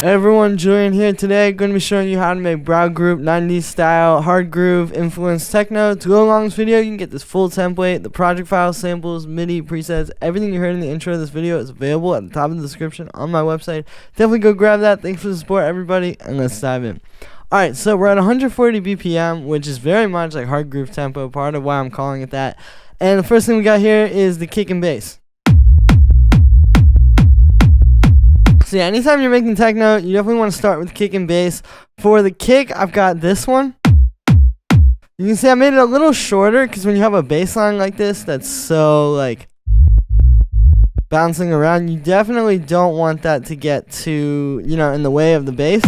Hey everyone, Julian here. Today going to be showing you how to make BAUGRUPPE90 style hard groove influenced techno. To go along with this video, you can get this full template, the project file, samples, MIDI, presets, everything you heard in the intro of this video is available at the top of the description on my website. Definitely go grab that. Thanks for the support, everybody, and let's dive in. Alright, so we're at 140 BPM, which is very much like hard groove tempo, part of why I'm calling it that. And the first thing we got here is the kick and bass. So yeah, anytime you're making techno, you definitely want to start with kick and bass. For the kick, I've got this one. You can see I made it a little shorter because when you have a bass line like this that's so like bouncing around, you definitely don't want that to get too, in the way of the bass.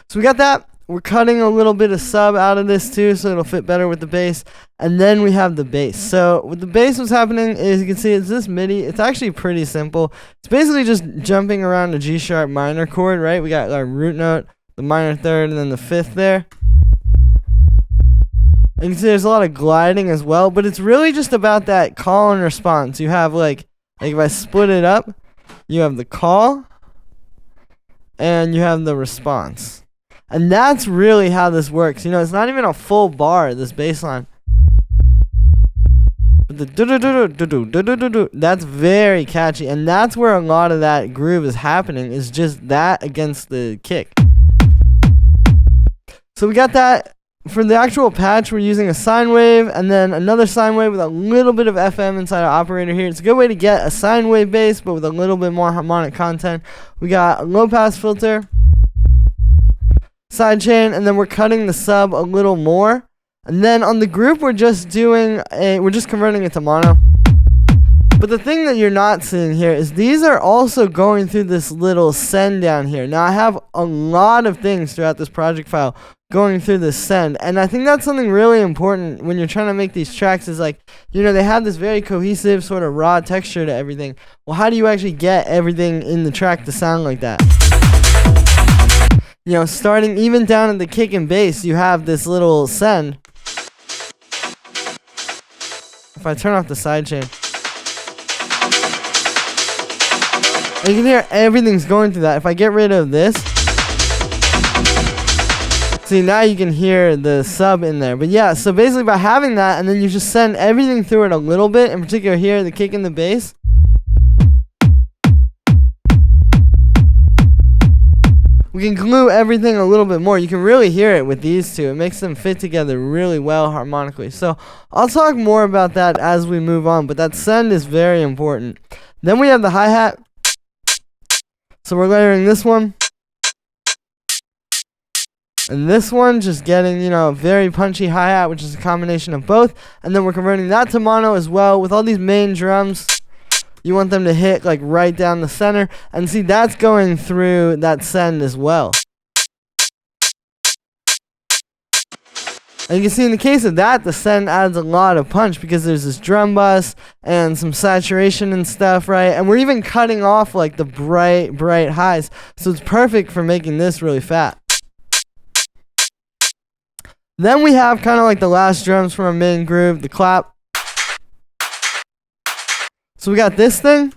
So we got that. We're cutting a little bit of sub out of this too, so it'll fit better with the bass. And then we have the bass. So with the bass, what's happening is you can see it's this MIDI. It's actually pretty simple. It's basically just jumping around a G sharp minor chord, right? We got our root note, the minor third, and then the fifth there. And you can see there's a lot of gliding as well, but it's really just about that call and response. You have like if I split it up, you have the call and you have the response. And that's really how this works. It's not even a full bar, this bass line. But the do-do-do-do-do-do-do-do-do, that's very catchy. And that's where a lot of that groove is happening, is just that against the kick. So we got that. For the actual patch, we're using a sine wave and then another sine wave with a little bit of FM inside our operator here. It's a good way to get a sine wave bass, but with a little bit more harmonic content. We got a low pass filter, sidechain, and then we're cutting the sub a little more. And then on the group, we're just converting it to mono. But the thing that you're not seeing here is these are also going through this little send down here. Now I have a lot of things throughout this project file going through this send, and I think that's something really important when you're trying to make these tracks is like, they have this very cohesive sort of raw texture to everything. Well, how do you actually get everything in the track to sound like that? Starting even down at the kick and bass, you have this little send. If I turn off the sidechain, and you can hear everything's going through that. If I get rid of this, see, now you can hear the sub in there. But yeah, so basically by having that, and then you just send everything through it a little bit, in particular here, the kick and the bass. We can glue everything a little bit more. You can really hear it with these two. It makes them fit together really well harmonically. So I'll talk more about that as we move on, but that send is very important. Then we have the hi-hat. So we're layering this one. And this one, just getting, a very punchy hi-hat, which is a combination of both. And then we're converting that to mono as well. With all these main drums, you want them to hit like right down the center. And see, that's going through that send as well. And you can see in the case of that, the send adds a lot of punch because there's this drum bus and some saturation and stuff, right? And we're even cutting off like the bright highs. So it's perfect for making this really fat. Then we have kind of like the last drums from our main groove, the clap. So we got this thing,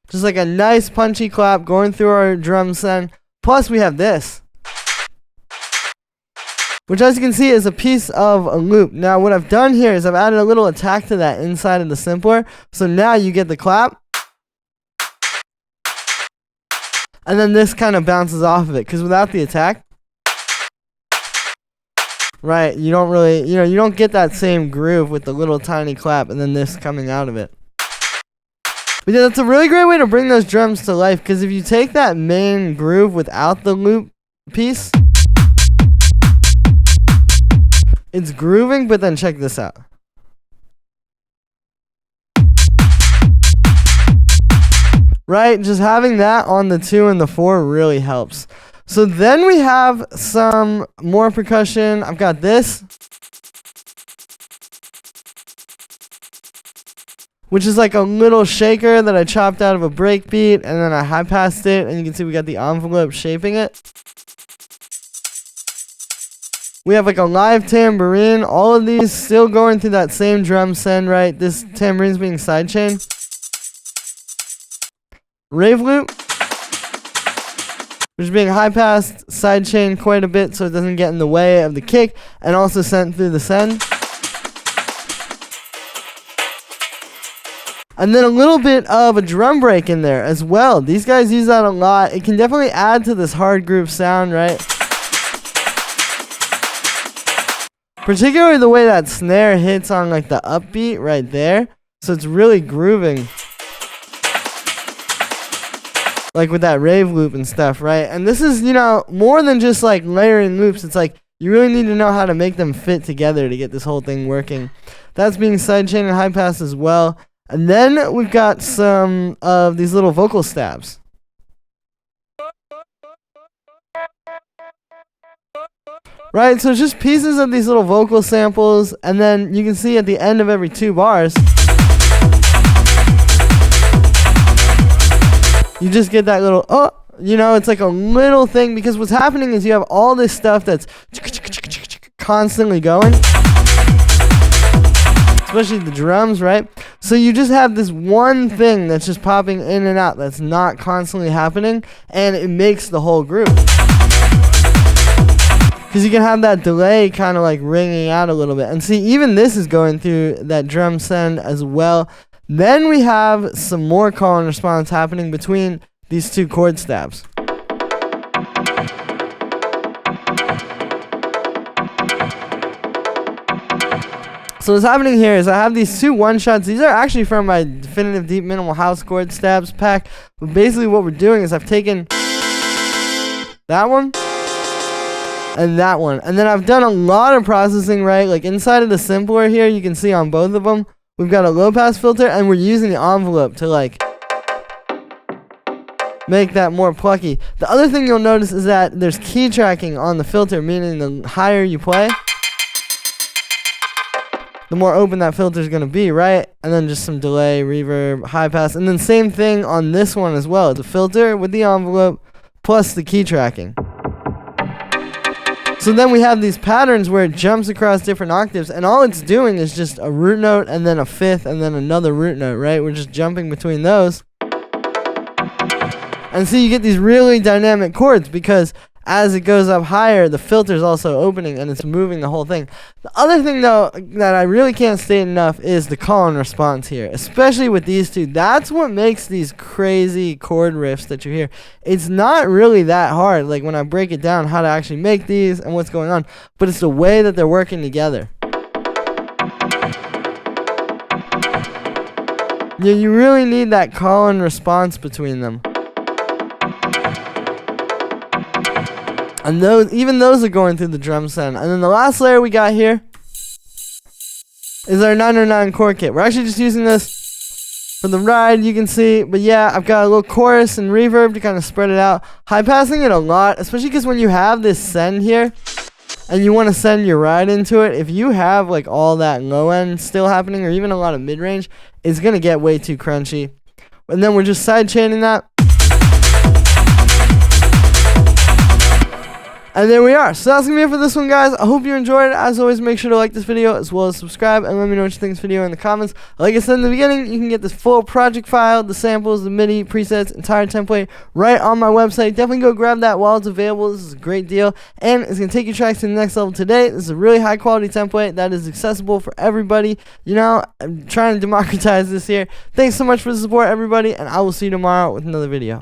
just like a nice punchy clap going through our drum send. Plus we have this, which as you can see is a piece of a loop. Now what I've done here is I've added a little attack to that inside of the simpler. So now you get the clap. And then this kind of bounces off of it, because without the attack, right, you don't really, you don't get that same groove with the little tiny clap and then this coming out of it. But yeah, that's a really great way to bring those drums to life, because if you take that main groove without the loop piece, it's grooving, but then check this out. Right, just having that on the 2 and the 4 really helps. So then we have some more percussion. I've got this, which is like a little shaker that I chopped out of a break beat, and then I high passed it, and you can see we got the envelope shaping it. We have like a live tambourine. All of these still going through that same drum send, right? This tambourine's being sidechain. Rave loop. which is being high passed, sidechained quite a bit so it doesn't get in the way of the kick, and also sent through the send. And then a little bit of a drum break in there as well. These guys use that a lot. It can definitely add to this hard groove sound, right? Particularly the way that snare hits on like the upbeat right there. So it's really grooving. Like with that rave loop and stuff, right? And this is, you know, more than just like layering loops. It's like you really need to know how to make them fit together to get this whole thing working. That's being sidechained and high pass as well. And then we've got some of these little vocal stabs. Right, so it's just pieces of these little vocal samples, and then you can see at the end of every 2 bars, you just get that little, oh, you know, it's like a little thing, because what's happening is you have all this stuff that's constantly going. Especially the drums, right? So you just have this one thing that's just popping in and out that's not constantly happening, and it makes the whole group. Because you can have that delay kind of like ringing out a little bit. And see, even this is going through that drum send as well. Then we have some more call and response happening between these 2 chord stabs. So what's happening here is I have these 2 one-shots. These are actually from my Definitive Deep Minimal House Chord Stabs pack. But basically what we're doing is I've taken that one and that one. And then I've done a lot of processing, right? Like inside of the simpler here, you can see on both of them, we've got a low-pass filter, and we're using the envelope to like make that more plucky. The other thing you'll notice is that there's key tracking on the filter, meaning the higher you play, the more open that filter is going to be, right? And then just some delay, reverb, high pass. And then same thing on this one as well. The filter with the envelope plus the key tracking. So then we have these patterns where it jumps across different octaves, and all it's doing is just a root note and then a fifth and then another root note, right? We're just jumping between those. And so you get these really dynamic chords because as it goes up higher, the filter is also opening and it's moving the whole thing. The other thing, though, that I really can't state enough is the call and response here, especially with these 2. That's what makes these crazy chord riffs that you hear. It's not really that hard, like when I break it down, how to actually make these and what's going on, but it's the way that they're working together. Yeah, you really need that call and response between them. And even those are going through the drum send. And then the last layer we got here is our 909 chord kit. We're actually just using this for the ride, you can see. But yeah, I've got a little chorus and reverb to kind of spread it out. High passing it a lot, especially because when you have this send here and you want to send your ride into it, if you have like all that low end still happening or even a lot of mid range, it's going to get way too crunchy. And then we're just side chaining that. And there we are. So that's going to be it for this one, guys. I hope you enjoyed it. As always, make sure to like this video as well as subscribe and let me know what you think of this video in the comments. Like I said in the beginning, you can get this full project file, the samples, the MIDI, presets, entire template right on my website. Definitely go grab that while it's available. This is a great deal. And it's going to take your tracks to the next level today. This is a really high quality template that is accessible for everybody. You know, I'm trying to democratize this here. Thanks so much for the support, everybody, and I will see you tomorrow with another video.